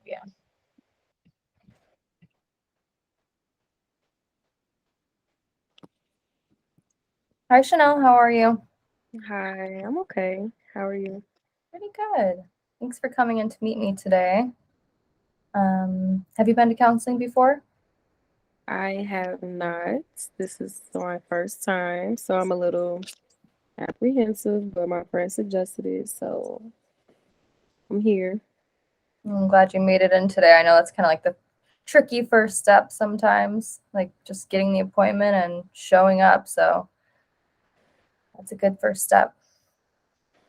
Yeah. Hi, Chanel. How are you? Hi, I'm okay. How are you? Pretty good. Thanks for coming in to meet me today. Have you been to counseling before? I have not. This is my first time, so I'm a little apprehensive, but my friend suggested it, so I'm here. I'm glad you made it in today. I know that's kind of like the tricky first step sometimes, like just getting the appointment and showing up. So that's a good first step.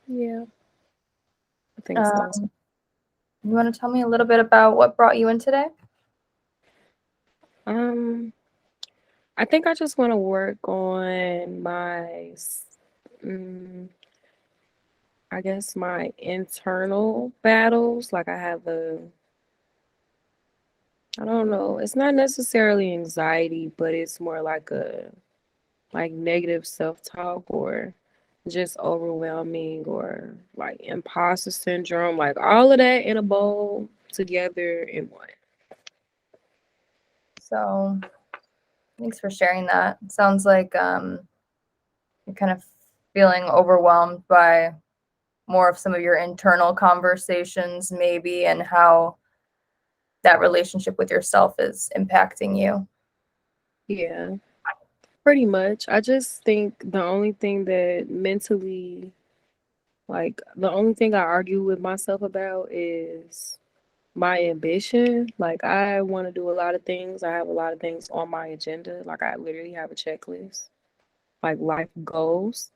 Yeah, I think so. Um, you want to tell me a little bit about what brought you in today? Um, I think I just want to work on mm, I guess my internal battles. Like I don't know, it's not necessarily anxiety, but it's more like like negative self-talk or just overwhelming or like imposter syndrome, like all of that in a bowl together in one. So thanks for sharing that. It sounds like you're kind of feeling overwhelmed by more of some of your internal conversations, maybe, and how that relationship with yourself is impacting you. Yeah, pretty much. I just think the only thing that mentally, like the only thing I argue with myself about is my ambition. Like I want to do a lot of things. I have a lot of things on my agenda. Like I literally have a checklist, like life goals.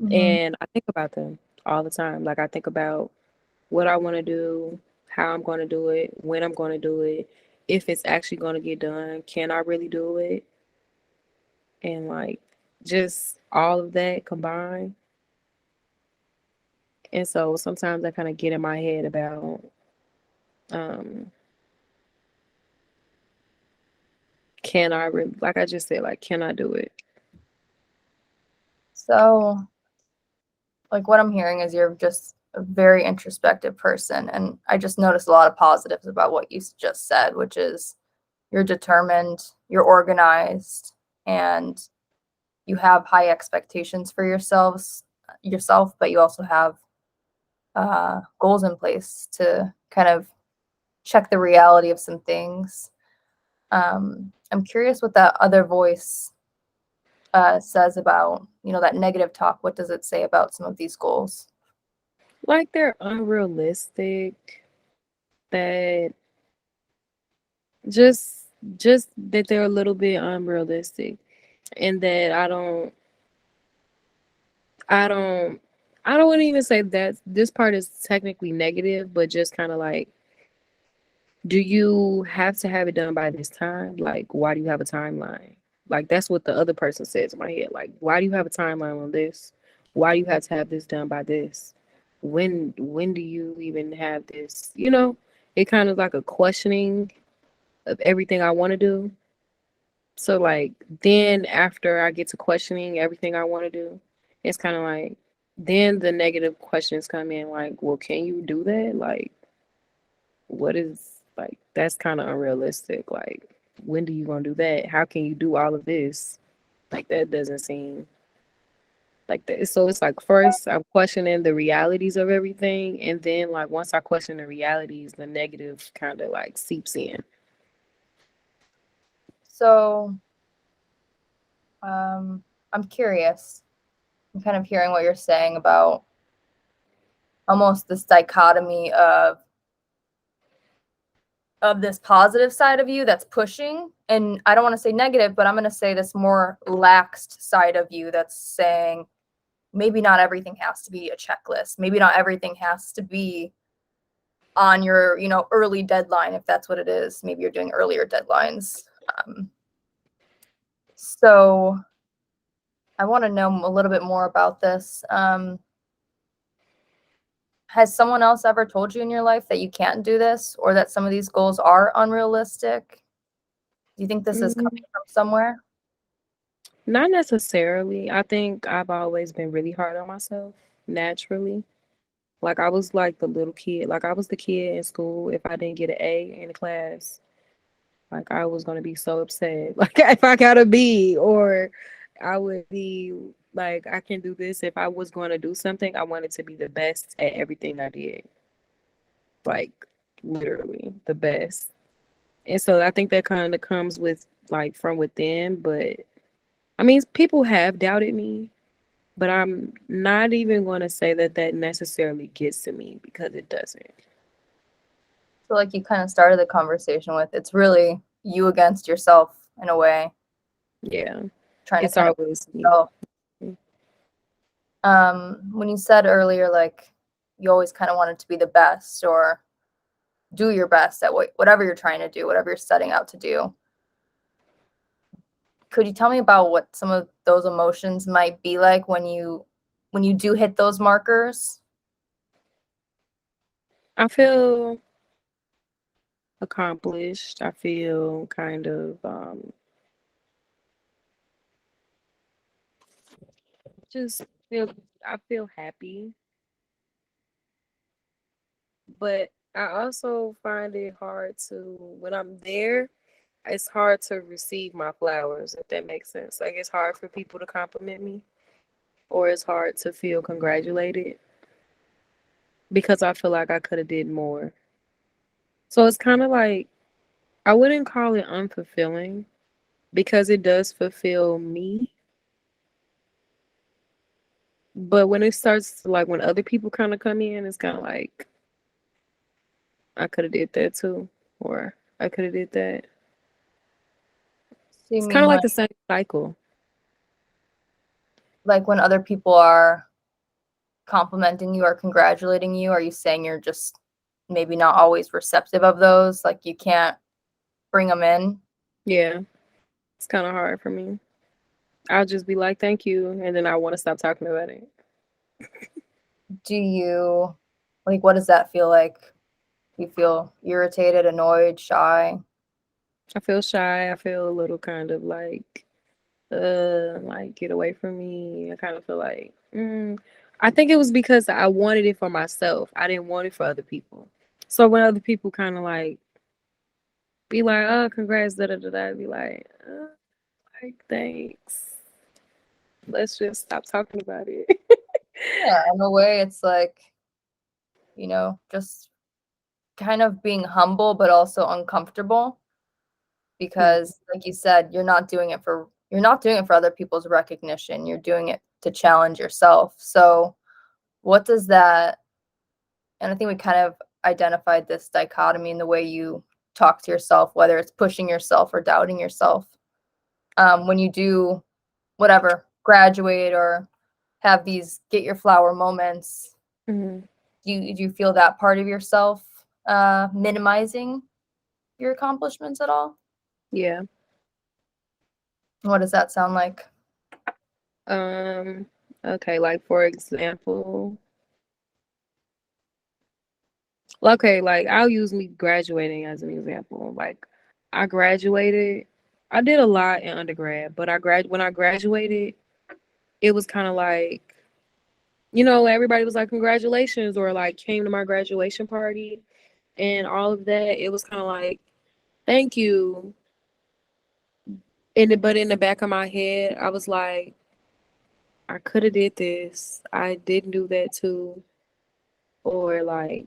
Mm-hmm. And I think about them all the time. Like I think about what I want to do, how I'm going to do it, when I'm going to do it, if it's actually going to get done, can I really do it? And like just all of that combined. And so sometimes I kind of get in my head about um can I really, like I just said, like can I do it? So, like, what I'm hearing is you're just a very introspective person. And I just noticed a lot of positives about what you just said, which is you're determined, you're organized, and you have high expectations for yourself, but you also have goals in place to kind of check the reality of some things. I'm curious what that other voice says about, that negative talk. What does it say about some of these goals? Like they're unrealistic, that just just that they're a little bit unrealistic and that I don't I don't want to even say that this part is technically negative, but just kind of like, do you have to have it done by this time? Like, why do you have a timeline? Like, that's what the other person says in my head. Like, why do you have a timeline on this? Why do you have to have this done by this? When do you even have this? It kind of like a questioning of everything I want to do. So like then after I get to questioning everything I want to do, it's kind of like then the negative questions come in like, well, can you do that? Like what is like that's kind of unrealistic. Like when do you gonna do that? How can you do all of this? Like that doesn't seem like that. So it's like first I'm questioning the realities of everything, and then like once I question the realities, the negative kind of like seeps in. So I'm curious. I'm kind of hearing what you're saying about almost this dichotomy of this positive side of you that's pushing, and I don't want to say negative, but I'm going to say this more laxed side of you that's saying maybe not everything has to be a checklist, maybe not everything has to be on your early deadline, if that's what it is. Maybe you're doing earlier deadlines. So I want to know a little bit more about this. Has someone else ever told you in your life that you can't do this, or that some of these goals are unrealistic? Do you think this is coming Mm, from somewhere? Not necessarily. I think I've always been really hard on myself naturally. Like I was like the little kid. Like I was the kid in school. If I didn't get an A in the class, like I was gonna be so upset. Like if I got a B, or I would be like, I can do this. If I was going to do something, I wanted to be the best at everything I did. Like literally the best. And so I think that kind of comes with like from within. But I mean, people have doubted me, but I'm not even going to say that that necessarily gets to me because it doesn't. So like you kind of started the conversation with, it's really you against yourself in a way, Yeah, trying to it's kind of always me. yourself. When you said earlier, like you always kind of wanted to be the best or do your best at whatever you're trying to do, whatever you're setting out to do. Could you tell me about what some of those emotions might be like when you do hit those markers? I feel accomplished. I feel kind of just feel I feel happy, but I also find it hard to when I'm there, it's hard to receive my flowers, if that makes sense. Like it's hard for people to compliment me, or it's hard to feel congratulated because I feel like I could have did more. So it's kind of like I wouldn't call it unfulfilling because it does fulfill me. But when it starts to, like when other people kind of come in, it's kind of like I could have did that too, or I could have did that. So you It's kind of mean like the same cycle. like when other people are complimenting you or congratulating you, are you saying you're just maybe not always receptive of those? Like you can't bring them in? Yeah, it's kind of hard for me. I'll just be like, thank you, and then I want to stop talking about it. Do you like what does that feel like? Do you feel irritated, annoyed, shy? I feel shy. I feel a little kind of like get away from me. I kind of feel like, I think it was because I wanted it for myself. I didn't want it for other people. So when other people kind of be like, oh, congrats, da da da da, I'd be like, thanks. Let's just stop talking about it. Yeah, in a way it's like, just kind of being humble but also uncomfortable Hmm. because like you said, you're not doing it for other people's recognition. You're doing it to challenge yourself. So what does that and I think we kind of identified this dichotomy in the way you talk to yourself, whether it's pushing yourself or doubting yourself. When you do whatever, graduate or have these get your flower moments, Hmm. do you feel that part of yourself minimizing your accomplishments at all? Yeah. What does that sound like? Um. Okay. Like for example, okay. Like I'll use me graduating as an example. Like I graduated. I did a lot in undergrad, but when I graduated, it was kind of like, everybody was like, congratulations, or like came to my graduation party and all of that. It was kind of like, thank you. But in the back of my head, I was like, I could have did this. I didn't do that too. Or like,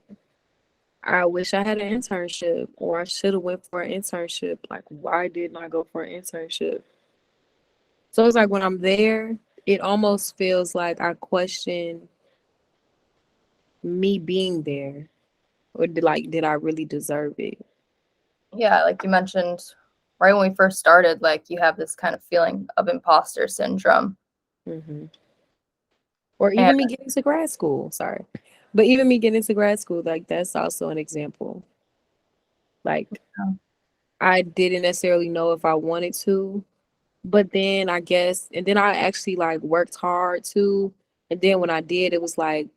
I wish I had an internship, or I should have went for an internship. Like, why didn't I go for an internship? So it's like when I'm there, it almost feels like I question me being there, or did I really deserve it? Yeah, like you mentioned right when we first started, like you have this kind of feeling of imposter syndrome. Hmm. Or And even me getting to grad school. Sorry, but even me getting to grad school, like that's also an example. Like I didn't necessarily know if I wanted to, but then I guess, and then I actually like worked hard too. And then when I did, it was like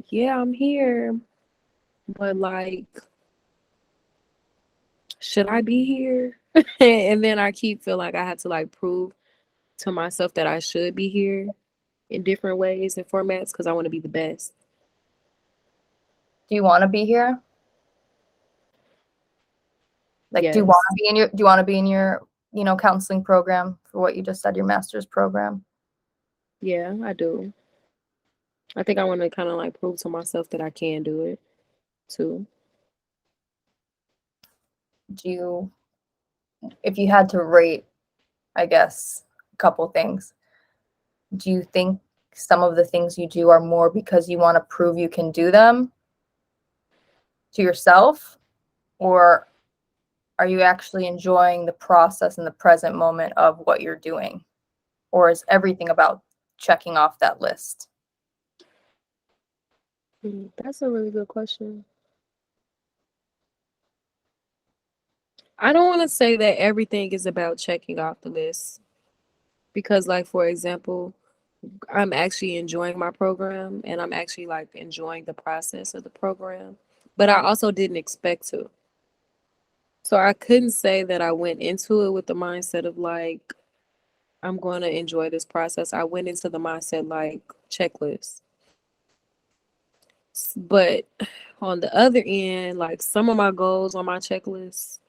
yeah, I'm here, but like, should I be here? And then I keep feeling like I had to like prove to myself that I should be here in different ways and formats because I want to be the best. Do you want to be here? Like, Yes. do you want to be in your, counseling program for what you just said, your master's program? Yeah, I do. I think I want to kind of like prove to myself that I can do it too. Do you, if you had to rate, I guess, a couple things, do you think some of the things you do are more because you want to prove you can do them to yourself, or are you actually enjoying the process and the present moment of what you're doing? Or is everything about checking off that list? That's a really good question. I don't want to say that everything is about checking off the list because, like, for example, I'm actually enjoying my program and I'm actually like enjoying the process of the program, but I also didn't expect to. So I couldn't say that I went into it with the mindset of like, I'm going to enjoy this process. I went into the mindset like checklist. But on the other end, like some of my goals on my checklist,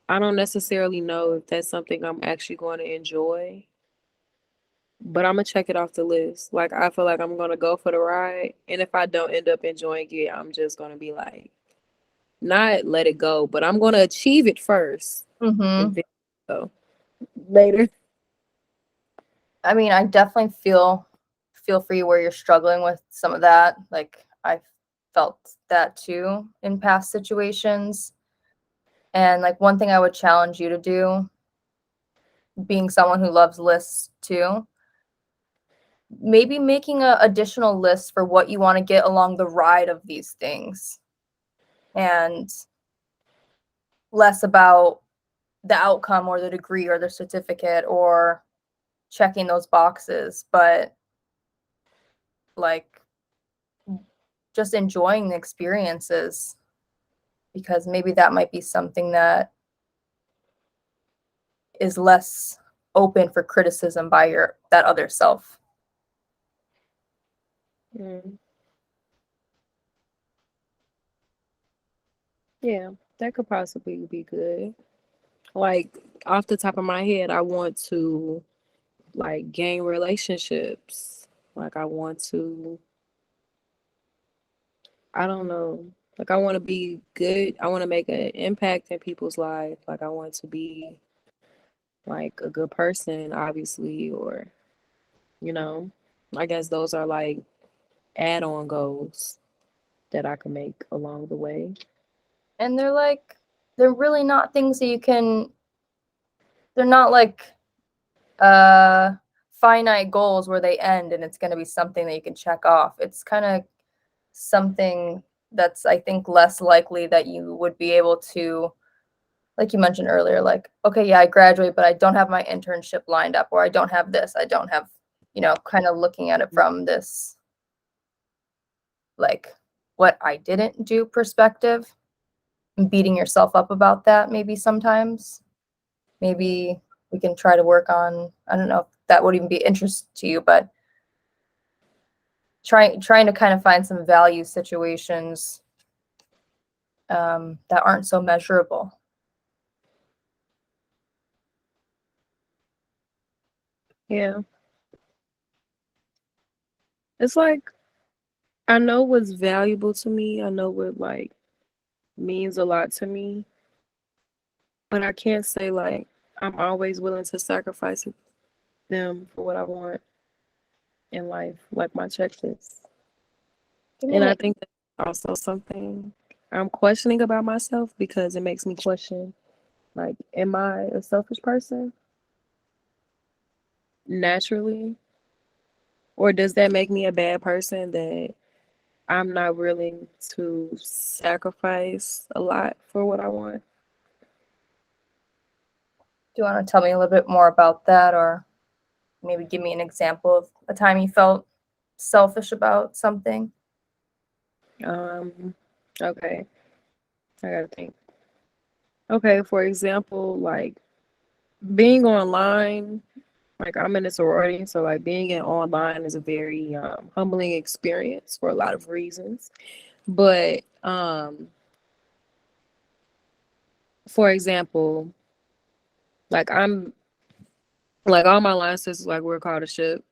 I don't necessarily know if that's something I'm actually going to enjoy, but I'm gonna check it off the list. Like I feel like I'm gonna go for the ride, and if I don't end up enjoying it, I'm just gonna be like, not let it go, but I'm gonna achieve it first, and Mm-hmm. then go later. I mean, I definitely feel for you where you're struggling with some of that. Like I felt that too in past situations. And like one thing I would challenge you to do, being someone who loves lists too, maybe making a additional list for what you want to get along the ride of these things, and less about the outcome or the degree or the certificate or checking those boxes, but like just enjoying the experiences, because maybe that might be something that is less open for criticism by your that other self. Mm, yeah, that could possibly be good. Like off the top of my head, I want to like gain relationships. Like I want to, I don't know. Like I want to be good. I want to make an impact in people's life. Like I want to be like a good person, obviously, or you know, I guess those are like add-on goals that I can make along the way. And they're really not things that you can, they're not like uh finite goals where they end and it's going to be something that you can check off. It's kind of something that's, I think, less likely that you would be able to, like you mentioned earlier, like, okay, yeah, I graduate, but I don't have my internship lined up, or I don't have this, I don't have, kind of looking at it from this, like, what I didn't do perspective, and beating yourself up about that maybe sometimes. Maybe we can try to work on, I don't know if that would even be interest to you, but trying to kind of find some value situations that aren't so measurable. Yeah. It's like I know what's valuable to me. I know what like means a lot to me, but I can't say like I'm always willing to sacrifice them for what I want in life, like my checklist. Give me And an I think that's also something I'm questioning about myself because it makes me question like, am I a selfish person naturally? Or does that make me a bad person that I'm not willing to sacrifice a lot for what I want? Do you want to tell me a little bit more about that, or maybe give me an example of a time you felt selfish about something? Um, okay, I gotta think. Okay, for example, like being online, like I'm in a sorority, so like being in online is a very humbling experience for a lot of reasons. But for example, like I'm like all my line sisters, like we're called a ship,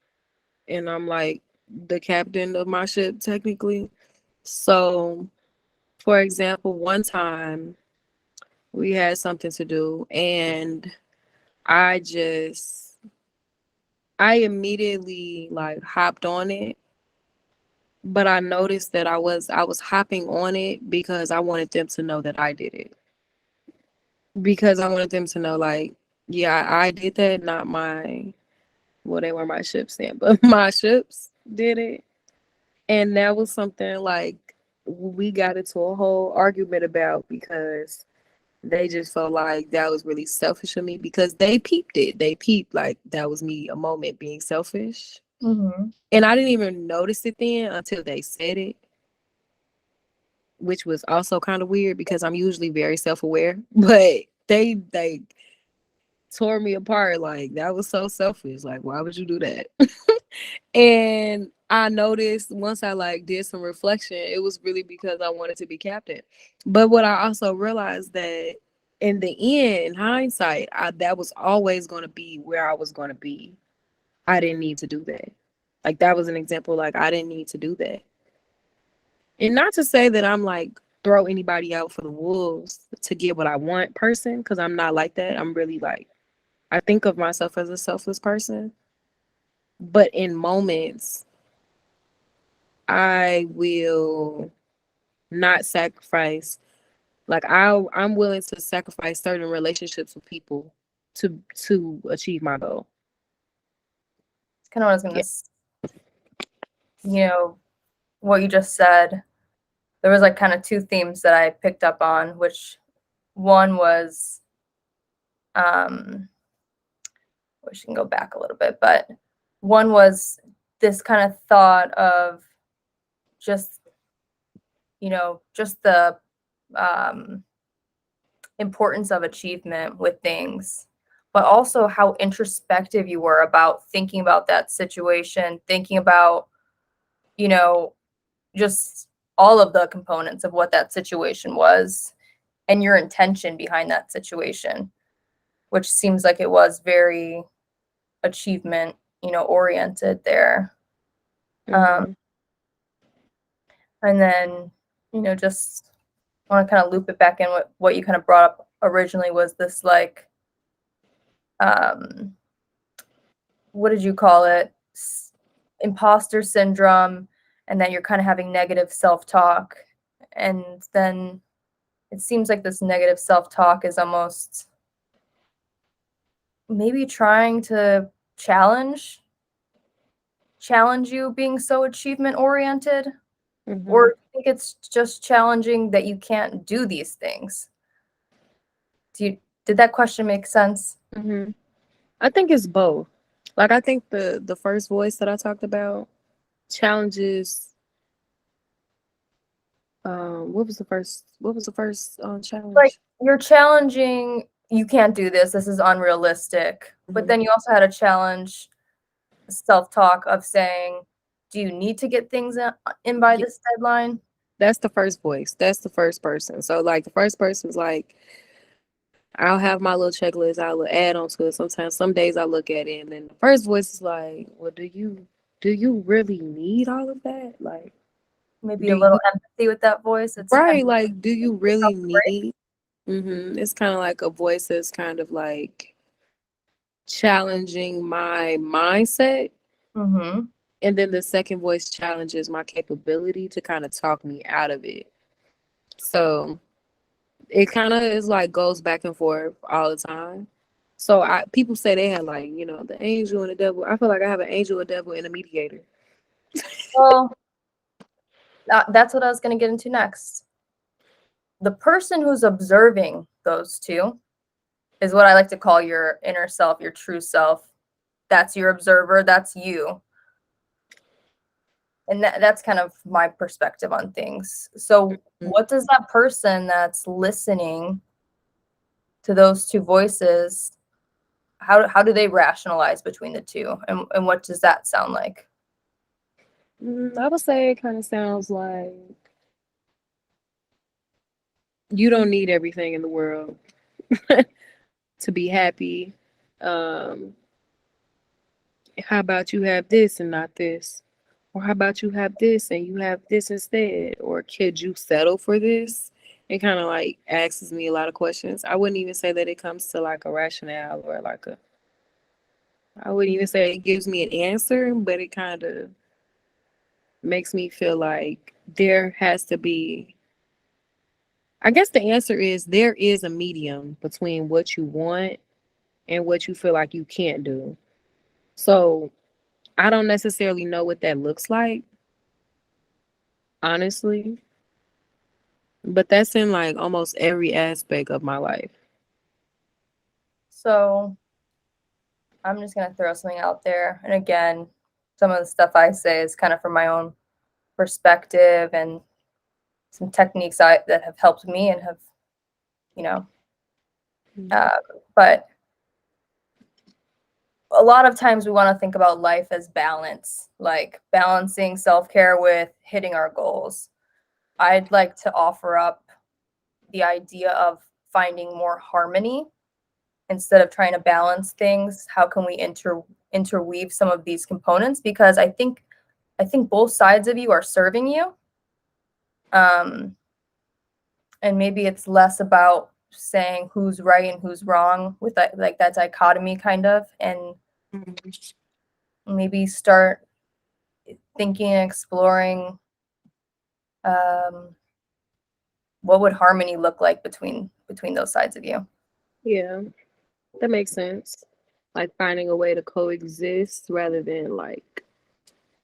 and I'm like the captain of my ship technically. So for example, one time we had something to do, and I just I immediately like hopped on it, but I noticed that I was hopping on it because I wanted them to know that I did it. Because I wanted them to know, like, yeah, I did that, not my, well, they were my ships then, but my ships did it. And that was something like we got into a whole argument about because they just felt like that was really selfish of me because they peeped it. They peeped like that was me a moment being selfish. Mm-hmm. And I didn't even notice it then until they said it, which was also kind of weird because I'm usually very self-aware. But they tore me apart. Like that was so selfish. Like why would you do that? And I noticed once I like did some reflection, it was really because I wanted to be captain. But what I also realized that in the end, in hindsight, that was always going to be where I was going to be. I didn't need to do that. Like that was an example. Like I didn't need to do that. And not to say that I'm like throw anybody out for the wolves to get what I want person, because I'm not like that. I'm really like I think of myself as a selfless person. But in moments, I will not sacrifice. Like I'm willing to sacrifice certain relationships with people to achieve my goal. It's kind of what I was Yeah. what you just said. There was like kind of two themes that I picked up on, which one was, we can go back a little bit, but one was this kind of thought of just, just the um, importance of achievement with things, but also how introspective you were about thinking about that situation, thinking about, you know, just all of the components of what that situation was and your intention behind that situation, which seems like it was very achievement, oriented there. Um, Mm-hmm. and then, just want to kind of loop it back in what you kind of brought up originally was this like, um, what did you call it? Imposter syndrome, and that you're kind of having negative self-talk. And then it seems like this negative self-talk is almost maybe trying to challenge you being so achievement oriented, Mm-hmm. or I think it's just challenging that you can't do these things. Did that question make sense? Mm-hmm. I think it's both. Like I think the first voice that I talked about challenges. What was the first Like challenge? you're challenging, you can't do this. This is unrealistic. But Mm-hmm. then you also had a challenge self-talk of saying, do you need to get things in by Yeah, this deadline? that's the first voice. That's the first person. So like the first person's like, I'll have my little checklist. I'll add on to it. Sometimes, some days I look at it, and then the first voice is like, "Well, do you really need all of that? Like, Maybe do a little you empathy with that voice. It's kind right? of Like, do you give really yourself a break. need?" It's kind of like a voice that's kind of like challenging my mindset, Mm-hmm. and then the second voice challenges my capability to kind of talk me out of it. So it kind of is like goes back and forth all the time. So people say they have like the angel and the devil. I feel like I have an angel, a devil, and a mediator. Well, that's what I was going to get into next. The person who's observing those two is what I like to call your inner self, your true self. That's your observer. That's you. And that's kind of my perspective on things. So, what does that person that's listening to those two voices, how do they rationalize between the two, and what does that sound like? I would say it kind of sounds like You don't need everything in the world to be happy. Um, how about you have this and not this? Or how about you have this and you have this instead? Or could you settle for this? It kind of like asks me a lot of questions. I wouldn't even say that it comes to like a rationale or like a, I wouldn't even say it gives me an answer, but it kind of makes me feel like there has to be, I guess the answer is there is a medium between what you want and what you feel like you can't do. So I don't necessarily know what that looks like, honestly, but that's in like almost every aspect of my life. So I'm just gonna throw something out there. And again, some of the stuff I say is kind of from my own perspective and some techniques that have helped me and have, you know, uh, but a lot of times we want to think about life as balance, like balancing self-care with hitting our goals. I'd like to offer up the idea of finding more harmony instead of trying to balance things. How can we interweave some of these components? Because I think both sides of you are serving you. Um, and maybe it's less about saying who's right and who's wrong with that, like that dichotomy kind of, and maybe start thinking and exploring um, what would harmony look like between those sides of you. Yeah, that makes sense. Like finding a way to coexist rather than like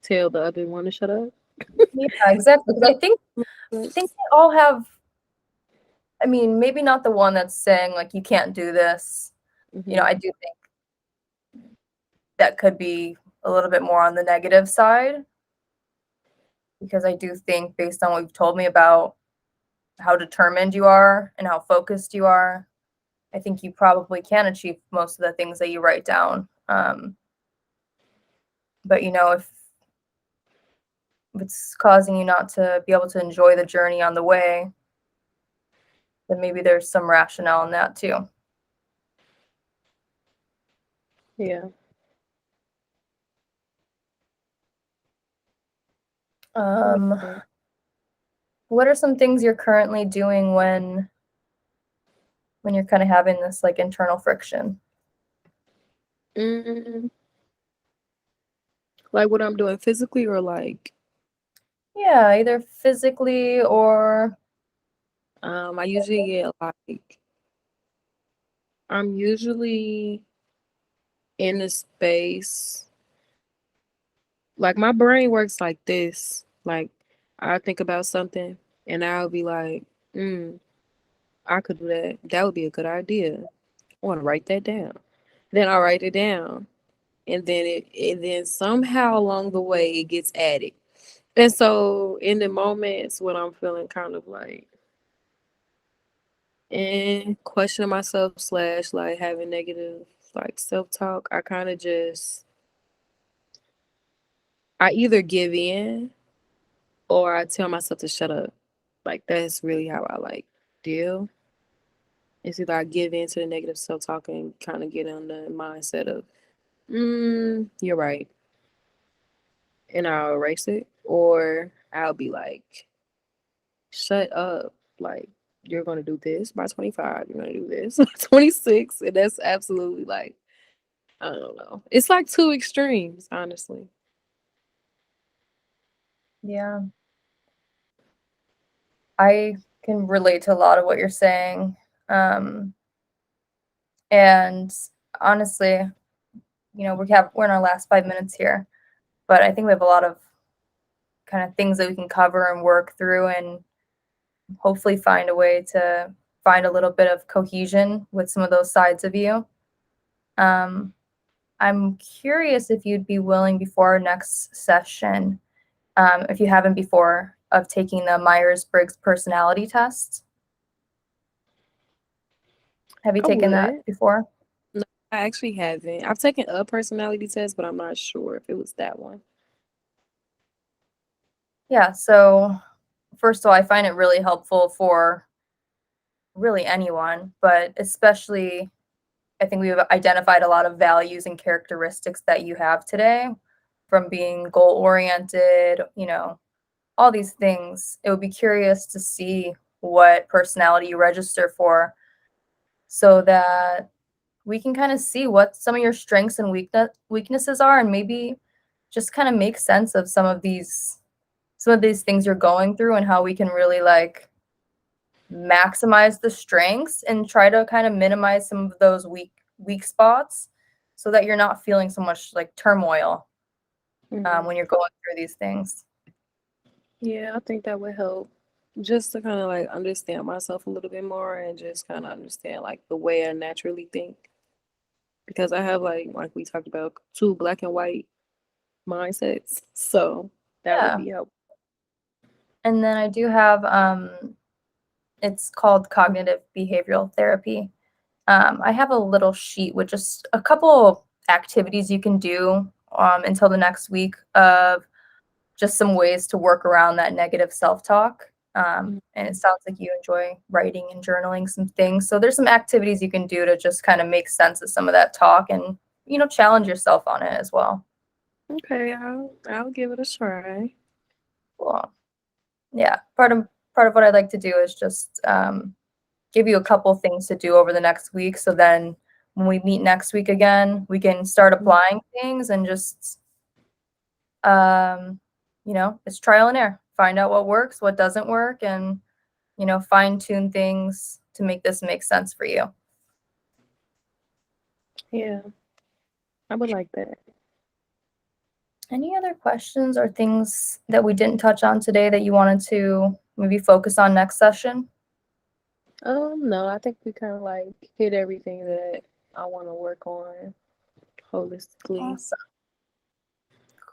tell the other one to shut up. Yeah, exactly. Because I think they all have. I mean, maybe not the one that's saying like you can't do this. Mm-hmm. I do think that could be a little bit more on the negative side because I do think based on what you've told me about how determined you are and how focused you are, I think you probably can achieve most of the things that you write down. But if it's causing you not to be able to enjoy the journey on the way, then maybe there's some rationale in that too. Yeah. That makes Um, sense. what are some things you're currently doing when you're kind of having this like internal friction? Mm, like what I'm doing physically or like Yeah, either physically or I usually get like I'm usually in a space like my brain works like this. Like I think about something and I'll be like, I could do that. That would be a good idea. I want to write that down. Then I write it down. And then somehow along the way it gets added. And so in the moments when I'm feeling kind of like and questioning myself slash like having negative like self-talk, I kind of just I either give in or I tell myself to shut up. Like that's really how I like deal. It's either I give in to the negative self-talk and kind of get on the mindset of you're right, and I'll erase it, or I'll be like, shut up, like you're gonna do this by 25, you're gonna do this by 26, and that's absolutely like I don't know. It's like two extremes, honestly. yeah, I can relate to a lot of what you're saying. Um, and honestly, we're in our last 5 minutes here, but I think we have a lot of kind of things that we can cover and work through and hopefully find a way to find a little bit of cohesion with some of those sides of you. Um, I'm curious if you'd be willing before our next session, if you haven't before, of taking the Myers-Briggs personality test. Have you I taken that would. before? No, I actually haven't. I've taken a personality test, but I'm not sure if it was that one. Yeah, so first of all, I find it really helpful for really anyone, but especially I think we've identified a lot of values and characteristics that you have today from being goal oriented, all these things. It would be curious to see what personality you register for so that we can kind of see what some of your strengths and weaknesses are and maybe just kind of make sense of some of these things you're going through and how we can really like maximize the strengths and try to kind of minimize some of those weak spots so that you're not feeling so much like turmoil when you're going through these things. Yeah, I think that would help just to kind of like understand myself a little bit more and just kind of understand like the way I naturally think. Because I have like we talked about, two black and white mindsets. So that would Yeah. be helpful. And then I do have it's called cognitive behavioral therapy. I have a little sheet with just a couple activities you can do until the next week of just some ways to work around that negative self-talk. And it sounds like you enjoy writing and journaling some things. So there's some activities you can do to just kind of make sense of some of that talk and, challenge yourself on it as well. Okay, I'll give it a try. Cool. Yeah. Part of what I'd like to do is just give you a couple things to do over the next week. So then when we meet next week again, we can start applying things and just, it's trial and error. Find out what works, what doesn't work, and, fine tune things to make this make sense for you. Yeah, I would like that. Any other questions or things that we didn't touch on today that you wanted to maybe focus on next session? No, I think we kind of like hit everything that I want to work on holistically. Awesome.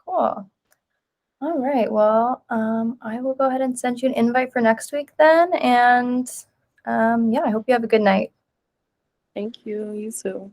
Cool. All right. Well, I will go ahead and send you an invite for next week then. And yeah, I hope you have a good night. Thank you. You too.